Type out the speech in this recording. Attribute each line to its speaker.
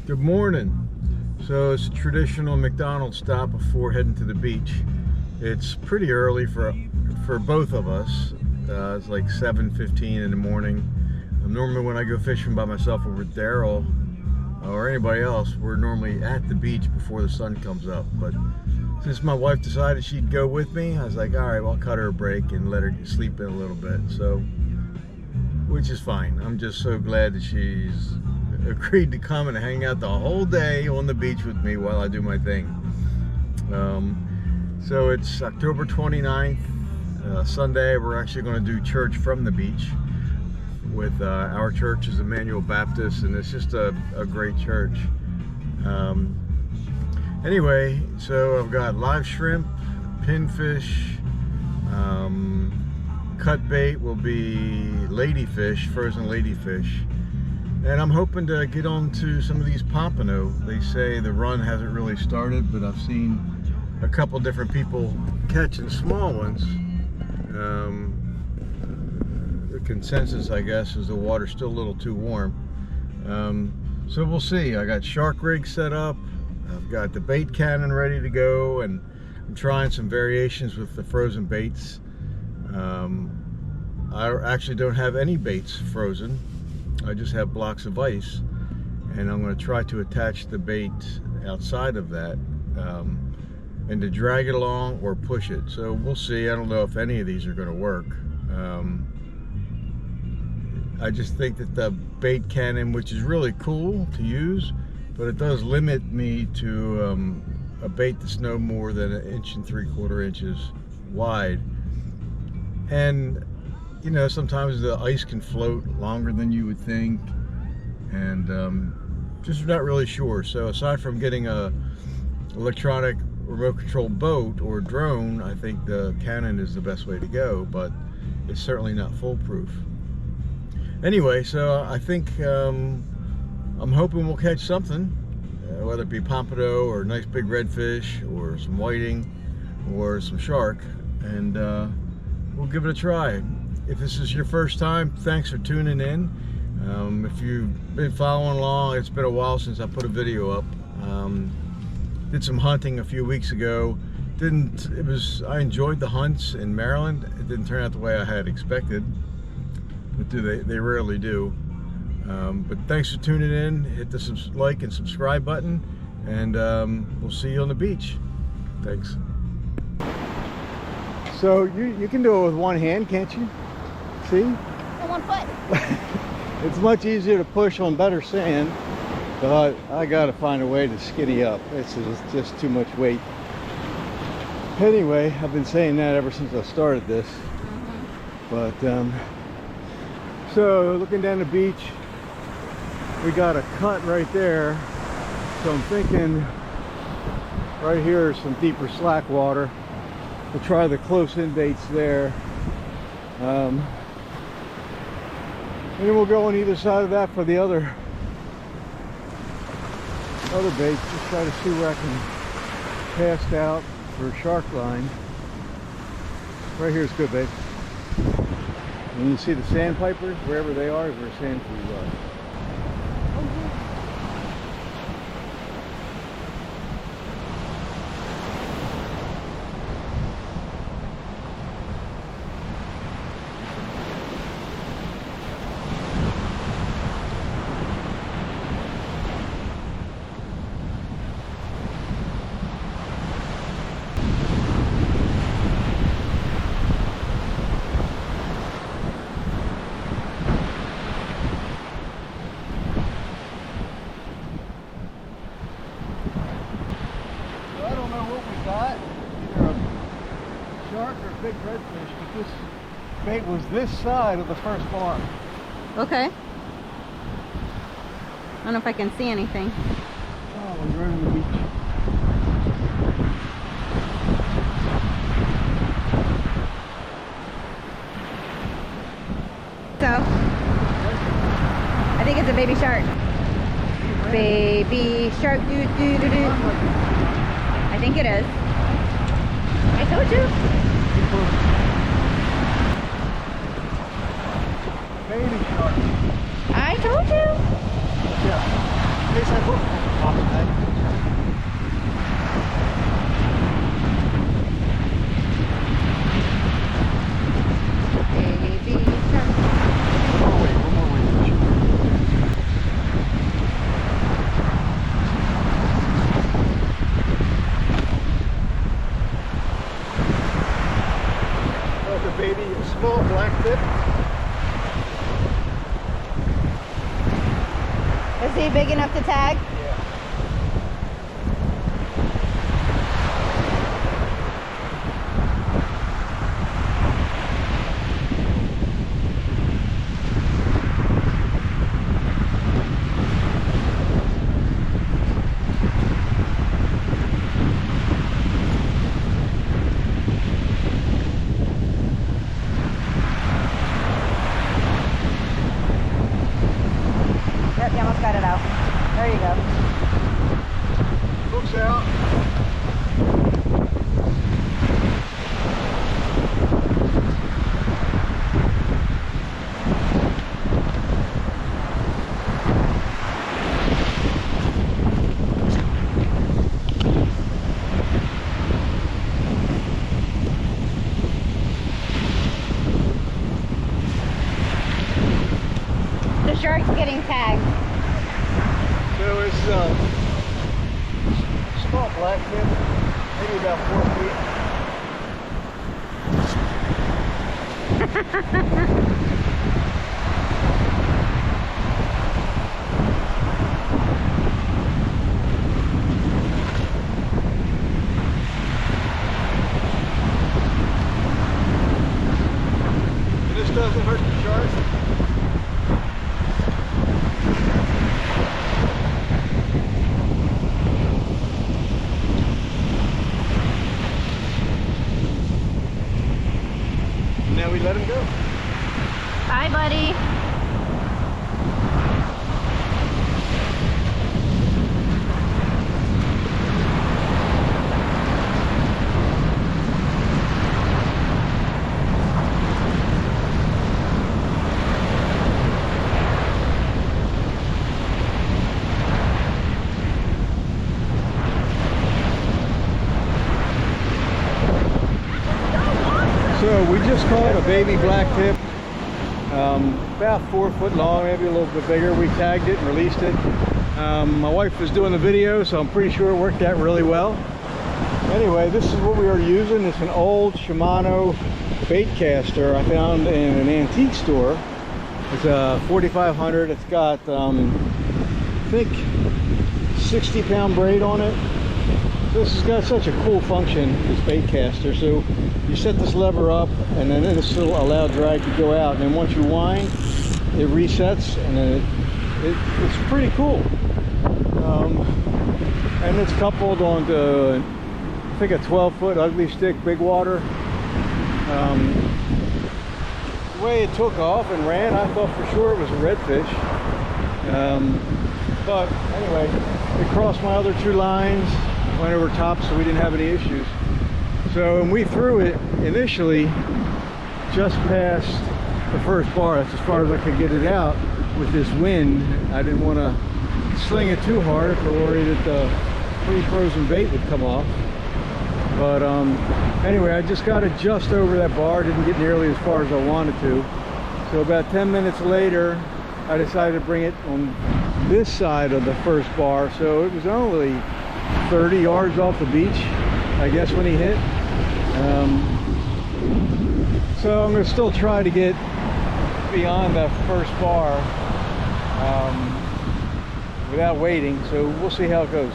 Speaker 1: Good morning. So it's a traditional McDonald's stop before heading to the beach. It's pretty early for both of us. It's like 7:15 in the morning. Normally when I go fishing by myself or with Daryl or anybody else, we're normally at the beach before the sun comes up. But since my wife decided she'd go with me, I was like, all right, well, I'll cut her a break and let her sleep in a little bit. So, which is fine. I'm just so glad that she's agreed to come and hang out the whole day on the beach with me while I do my thing. So it's October 29th, Sunday. We're actually going to do church from the beach with our church is Emmanuel Baptist, and it's just a great church. Anyway, so I've got live shrimp, pinfish, cut bait will be ladyfish, frozen ladyfish. And I'm hoping to get on to some of these pompano. They say the run hasn't really started, but I've seen a couple different people catching small ones. The consensus, I guess, is the water's still a little too warm. So we'll see. I got shark rig set up. I've got the bait cannon ready to go, and I'm trying some variations with the frozen baits. I actually don't have any baits frozen. I just have blocks of ice, and I'm going to try to attach the bait outside of that and to drag it along or push it. So we'll see. I don't know if any of these are going to work. I just think that the bait cannon, which is really cool to use, but it does limit me to a bait that's no more than 1 3/4 inches wide. And you know, sometimes the ice can float longer than you would think, and just not really sure. So aside from getting a electronic remote control boat or drone, I think the cannon is the best way to go, but it's certainly not foolproof. Anyway, so I think I'm hoping we'll catch something, whether it be pompano or nice big redfish or some whiting or some shark, and we'll give it a try. If this is your first time, thanks for tuning in. If you've been following along, it's been a while since I put a video up. Did some hunting a few weeks ago. I enjoyed the hunts in Maryland. It didn't turn out the way I had expected, but they rarely do. But thanks for tuning in. Hit the like and subscribe button, and we'll see you on the beach. Thanks. So you can do it with one hand, can't you? See?
Speaker 2: On one foot.
Speaker 1: It's much easier to push on better sand, but I gotta find a way to skinny up. It's just too much weight. Anyway, I've been saying that ever since I started this. But so looking down the beach, we got a cut right there. So I'm thinking right here is some deeper slack water. We'll try the close-in baits there. And then we'll go on either side of that for the other baits. Just try to see where I can cast out for shark line. Right here is good, babe. And you see the sandpipers, wherever they are, is where sandflies are. Big redfish, but this bait was this side of the first bar.
Speaker 2: Okay. I don't know if I can see anything.
Speaker 1: Oh, we're right on the beach.
Speaker 2: So, I think it's a baby shark. Baby shark, doo doo doo doo. I think it is. I told you.
Speaker 1: Baby shark.
Speaker 2: I told you.
Speaker 1: Yeah. case I book.
Speaker 2: Baby shark.
Speaker 1: One more way. The baby, small black tip.
Speaker 2: Is he big enough to tag? Yep, you almost got it out. There you go.
Speaker 1: Hooks out.
Speaker 2: The shark's getting tagged.
Speaker 1: So it's small black tip, maybe about 4 feet. This doesn't hurt the shark. Now we let him go.
Speaker 2: Bye, buddy.
Speaker 1: So we just caught a baby black tip, about 4 foot long, maybe a little bit bigger. We tagged it and released it. My wife was doing the video, so I'm pretty sure it worked out really well. Anyway, this is what we are using. It's an old Shimano bait caster I found in an antique store. It's a 4500. It's got, I think, 60-pound braid on it. This has got such a cool function, this bait caster. So you set this lever up, and then this will allow drag to go out. And then once you wind, it resets, and then it's pretty cool. And it's coupled onto, I think, a 12-foot ugly stick big water. The way it took off and ran, I thought for sure it was a redfish. But anyway, it crossed my other 2 lines, went over top, so we didn't have any issues. So, and we threw it initially just past the first bar. That's as far as I could get it out with this wind. I didn't want to sling it too hard if I worried that the pre-frozen bait would come off. But anyway, I just got it just over that bar. Didn't get nearly as far as I wanted to. So about 10 minutes later, I decided to bring it on this side of the first bar. So it was only 30 yards off the beach, I guess, when he hit. So I'm going to still try to get beyond that first bar without waiting. So we'll see how it goes.